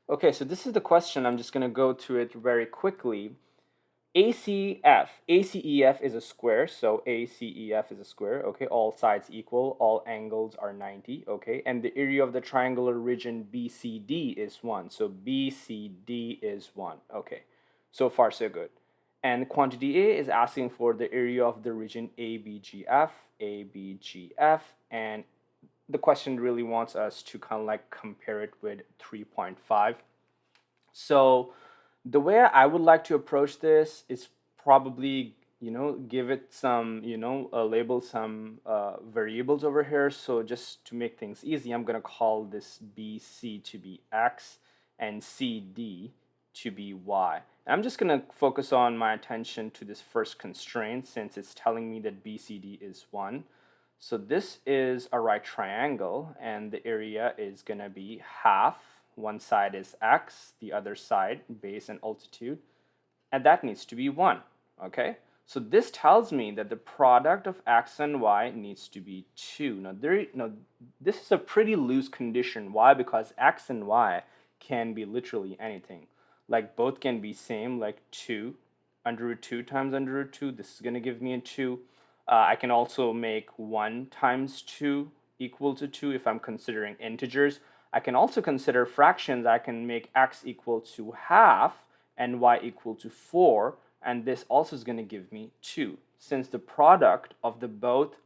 Okay, so this is the question. I'm just going to go to it very quickly. ACEF is a square, so ACEF is a square, okay? All sides equal, all angles are 90, okay? And the area of the triangular region BCD is 1, so BCD is 1, okay? So far, so good. And quantity A is asking for the area of the region ABGF, and the question really wants us to kind of like compare it with 3.5. So the way I would like to approach this is probably, give it some, label some variables over here. So just to make things easy, I'm going to call this BC to be X and CD to be Y. And I'm just going to focus on my attention to this first constraint since it's telling me that BCD is 1. So this is a right triangle and the area is going to be half. One side is x, the other side base and altitude, and that needs to be 1, okay? So this tells me that the product of x and y needs to be 2. Now, this is a pretty loose condition. Why? Because x and y can be literally anything. Like both can be same, like 2, under root 2 times under root 2. This is going to give me a 2. I can also make 1 times 2 equal to 2 if I'm considering integers. I can also consider fractions. I can make x equal to half and y equal to 4, and this also is going to give me 2, since the product of the both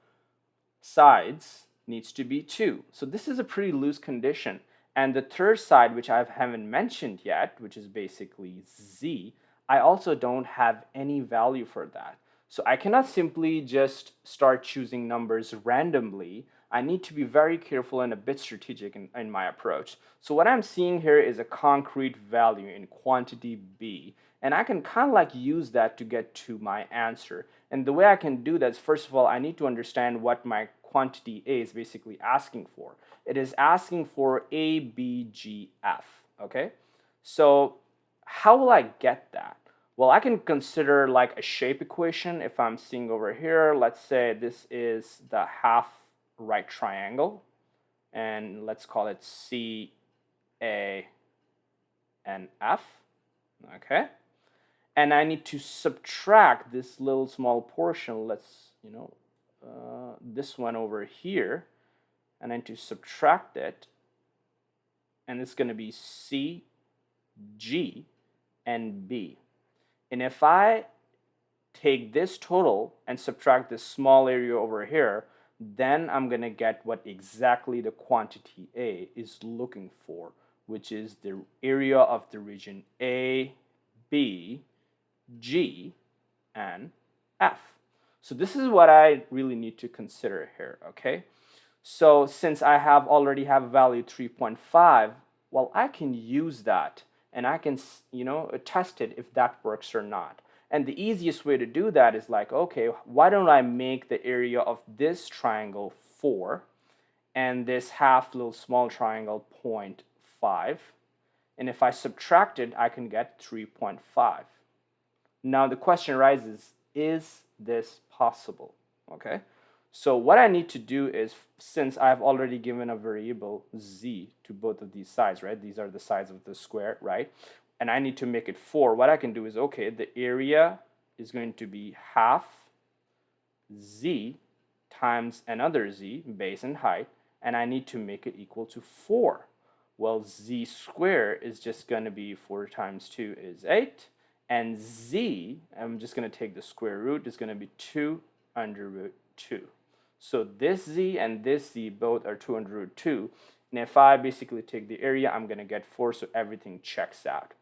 sides needs to be 2. So this is a pretty loose condition. And the third side, which I haven't mentioned yet, which is basically z, I also don't have any value for that. So I cannot simply just start choosing numbers randomly. I need to be very careful and a bit strategic in my approach. So what I'm seeing here is a concrete value in quantity B, and I can kind of like use that to get to my answer. And the way I can do that is, first of all, I need to understand what my quantity A is basically asking for. It is asking for ABGF, okay? So how will I get that? Well, I can consider like a shape equation. If I'm seeing over here, let's say this is the half right triangle, and let's call it C, A, and F, okay? And I need to subtract this little small portion, let's, this one over here, and then to subtract it, and it's going to be C, G, and B. And if I take this total and subtract this small area over here, then I'm going to get what exactly the quantity A is looking for, which is the area of the region A, B, G, and F. So this is what I really need to consider here, okay? So since I already have a value 3.5, well, I can use that and I can, test it if that works or not. And the easiest way to do that is like, okay, why don't I make the area of this triangle 4 and this half little small triangle 0.5, and if I subtract it, I can get 3.5. Now the question arises, is this possible? Okay, so what I need to do is, since I've already given a variable z to both of these sides, right? These are the sides of the square, right? And I need to make it 4. What I can do is, okay, the area is going to be half z times another z, base and height, and I need to make it equal to 4. Well, z squared is just going to be 4 times 2 is 8, and z, I'm just going to take the square root, is going to be 2 under root 2. So this z and this z both are 2 under root 2. And if I basically take the area, I'm going to get 4, so everything checks out.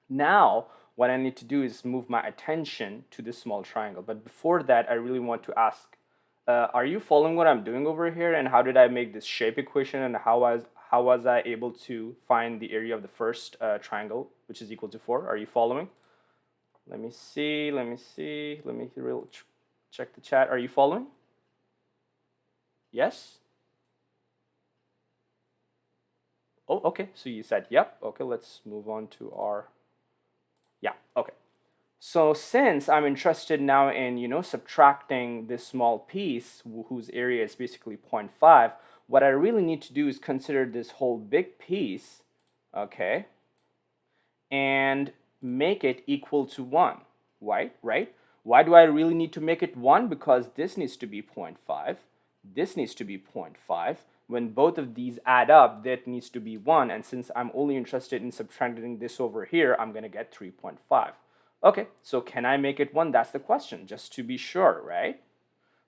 Now, what I need to do is move my attention to this small triangle. But before that, I really want to ask, are you following what I'm doing over here? And how did I make this shape equation? And how was I able to find the area of the first triangle, which is equal to 4? Are you following? Let me see. Let me check the chat. Are you following? Yes? Oh, okay. So you said yep. Okay, let's move on to our... Yeah, okay. So since I'm interested now in, subtracting this small piece whose area is basically 0.5, what I really need to do is consider this whole big piece, okay? and make it equal to 1. Why? Right? Why do I really need to make it 1? Because this needs to be 0.5. This needs to be 0.5. When both of these add up, that needs to be 1. And since I'm only interested in subtracting this over here, I'm going to get 3.5. Okay, so can I make it 1? That's the question, just to be sure, right?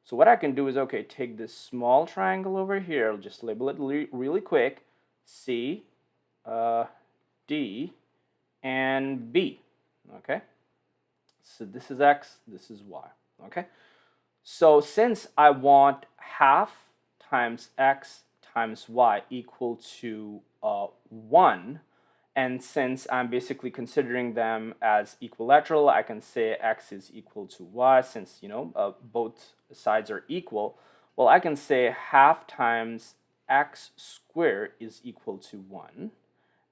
So what I can do is, okay, take this small triangle over here. I'll just label it really quick. C, D, and B. Okay, so this is X, this is Y. Okay, so since I want half times X times Y equal to 1, and since I'm basically considering them as equilateral, I can say X is equal to Y since, both sides are equal. Well, I can say half times X squared is equal to 1,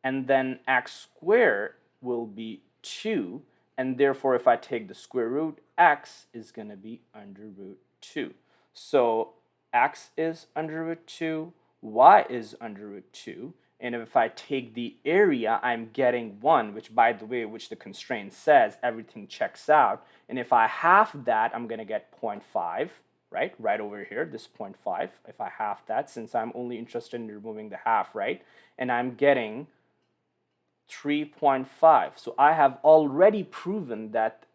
and then X squared will be 2, and therefore if I take the square root, X is going to be under root 2. So X is under root 2, Y is under root 2, and if I take the area, I'm getting 1, which, by the way, which the constraint says everything checks out. And if I half that, I'm going to get 0.5, right? Right over here, this 0.5, if I half that, since I'm only interested in removing the half, right? And I'm getting 3.5. So I have already proven that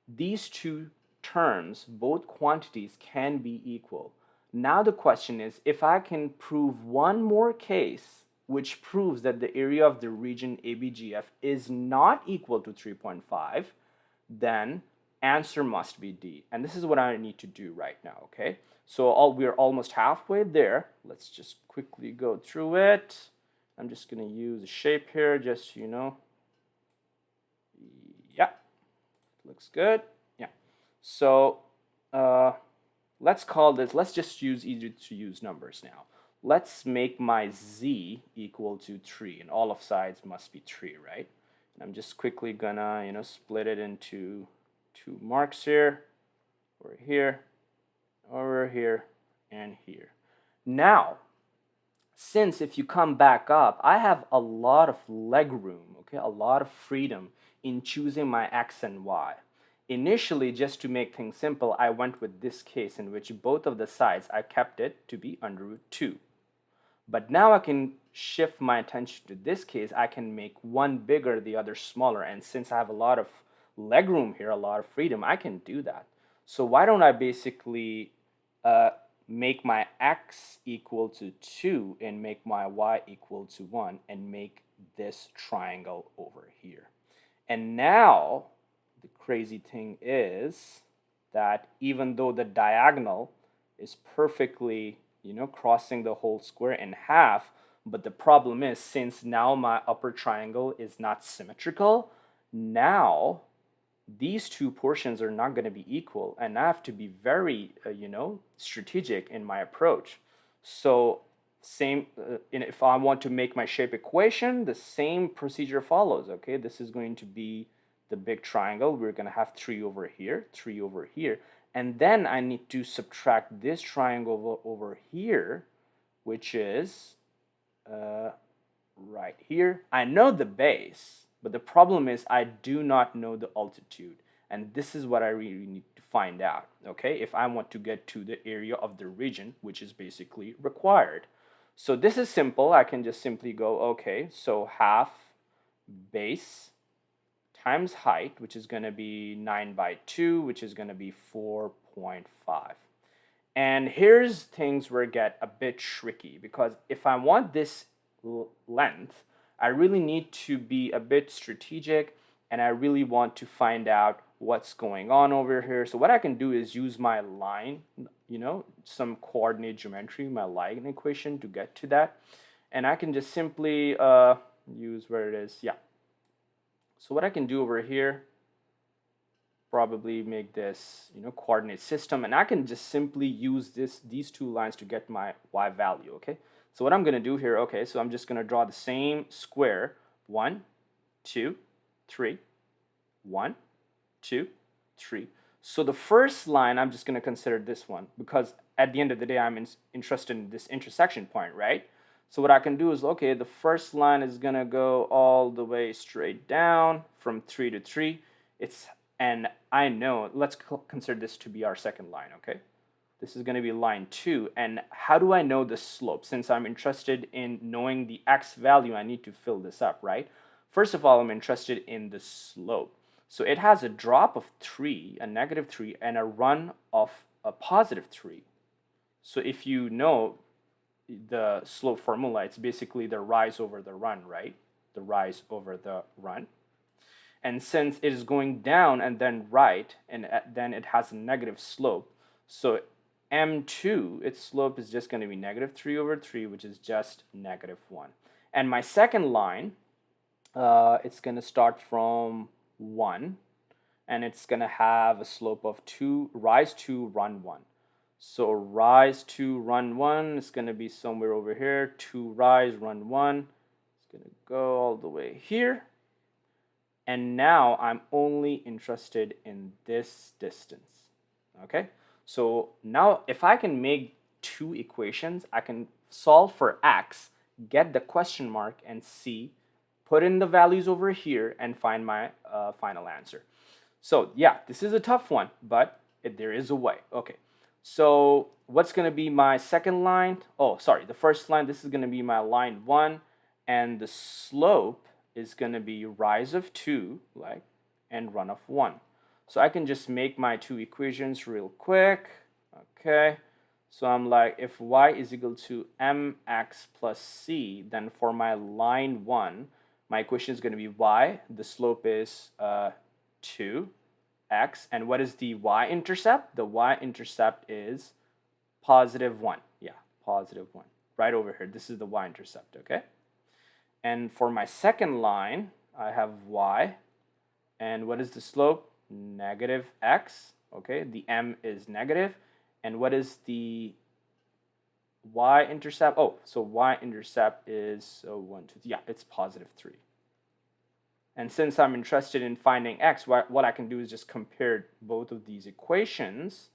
these two terms, both quantities, can be equal. Now the question is, if I can prove one more case which proves that the area of the region ABGF is not equal to 3.5, then answer must be D. And this is what I need to do right now, okay? So we're almost halfway there. Let's just quickly go through it. I'm just going to use a shape here, just so you know. Yeah, looks good. Yeah. So let's call this, let's just use easy to use numbers now. Let's make my Z equal to 3, and all of sides must be 3, right? And I'm just quickly gonna, split it into 2 marks here, over here, over here, and here. Now, since if you come back up, I have a lot of leg room, okay, a lot of freedom in choosing my X and Y. Initially, just to make things simple, I went with this case in which both of the sides, I kept it to be under root 2. But now I can shift my attention to this case. I can make one bigger, the other smaller. And since I have a lot of leg room here, a lot of freedom, I can do that. So why don't I basically make my X equal to 2 and make my Y equal to 1 and make this triangle over here. And now the crazy thing is that even though the diagonal is perfectly, crossing the whole square in half, but the problem is, since now my upper triangle is not symmetrical, now these two portions are not going to be equal, and I have to be very, strategic in my approach. So if I want to make my shape equation, the same procedure follows, okay? This is going to be the big triangle. We're going to have 3 over here, 3 over here. And then I need to subtract this triangle over here, which is right here. I know the base, but the problem is I do not know the altitude. And this is what I really need to find out, okay, if I want to get to the area of the region, which is basically required. So this is simple. I can just simply go, okay, so half base times height, which is going to be 9 by 2, which is going to be 4.5. And here's things where it get a bit tricky, because if I want this length, I really need to be a bit strategic, and I really want to find out what's going on over here. So what I can do is use my line, some coordinate geometry, my line equation to get to that. And I can just simply use where it is, yeah. So what I can do over here, probably make this, coordinate system, and I can just simply use these two lines to get my Y value, okay? So what I'm going to do here, okay, so I'm just going to draw the same square, 1, 2, 3, 1, 2, 3. So the first line, I'm just going to consider this one, because at the end of the day, I'm interested in this intersection point, right? So what I can do is, okay, the first line is going to go all the way straight down from 3 to 3. And I know, let's consider this to be our second line, okay? This is going to be line 2. And how do I know the slope? Since I'm interested in knowing the x value, I need to fill this up, right? First of all, I'm interested in the slope. So it has a drop of 3, a negative 3, and a run of a positive 3. So if you know the slope formula, it's basically the rise over the run, right? The rise over the run. And since it is going down and then right, and then it has a negative slope, so m2, its slope is just going to be negative 3 over 3, which is just negative 1. And my second line, it's going to start from 1, and it's going to have a slope of 2, rise 2, run 1. So rise 2, run 1 is going to be somewhere over here. 2 rise, run 1. It's going to go all the way here. And now I'm only interested in this distance. Okay? So now if I can make two equations, I can solve for x, get the question mark, and see, put in the values over here, and find my final answer. So yeah, this is a tough one, but there is a way. Okay. So what's going to be my second line? Oh, sorry, the first line, this is going to be my line 1, and the slope is going to be rise of 2, like, and run of 1. So I can just make my two equations real quick. Okay, so I'm like, if y is equal to mx plus c, then for my line 1, my equation is going to be y, the slope is 2, x, and what is the y-intercept? The y-intercept is positive 1. Yeah, positive 1. Right over here. This is the y-intercept, okay? And for my second line, I have y. And what is the slope? Negative x, okay? The m is negative. And what is the y-intercept? Oh, so y-intercept is 1, 2, yeah, it's positive 3. And since I'm interested in finding x, what I can do is just compare both of these equations,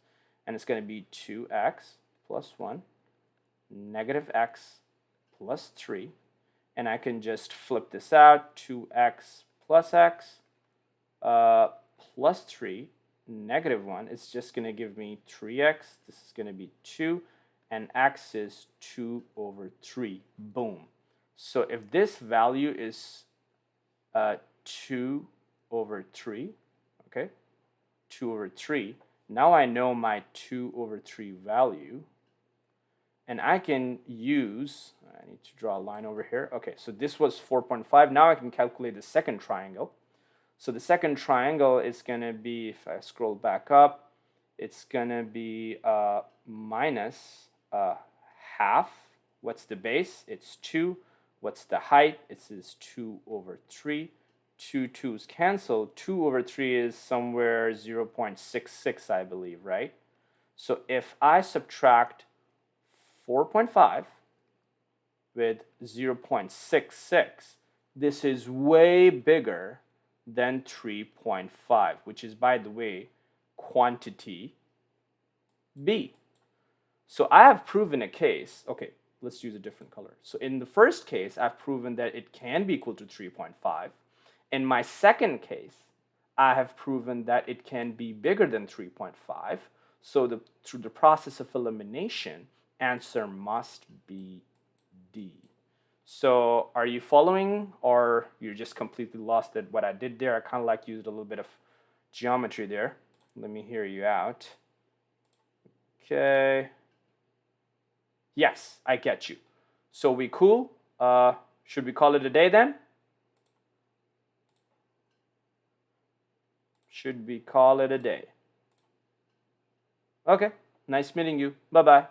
and it's going to be 2x plus 1, negative x plus 3, and I can just flip this out, 2x plus x plus 3, negative 1, it's just going to give me 3x, this is going to be 2, and x is 2 over 3, boom. So if this value is 2 over 3, okay, 2 over 3. Now I know my 2 over 3 value, and I can use, I need to draw a line over here. Okay, so this was 4.5. Now I can calculate the second triangle. So the second triangle is going to be, if I scroll back up, it's going to be minus half. What's the base? It's 2. What's the height? It is 2 over 3. 2 2's cancel. 2 over 3 is somewhere 0.66, I believe, right? So if I subtract 4.5 with 0.66, this is way bigger than 3.5, which is, by the way, quantity B. So I have proven a case. Okay, let's use a different color. So in the first case, I've proven that it can be equal to 3.5. In my second case, I have proven that it can be bigger than 3.5. So through the process of elimination, answer must be D. So are you following, or you're just completely lost at what I did there? I kind of like used a little bit of geometry there. Let me hear you out. Okay. Yes, I get you. So we cool? Should we call it a day then? Should we call it a day? Okay, nice meeting you. Bye-bye.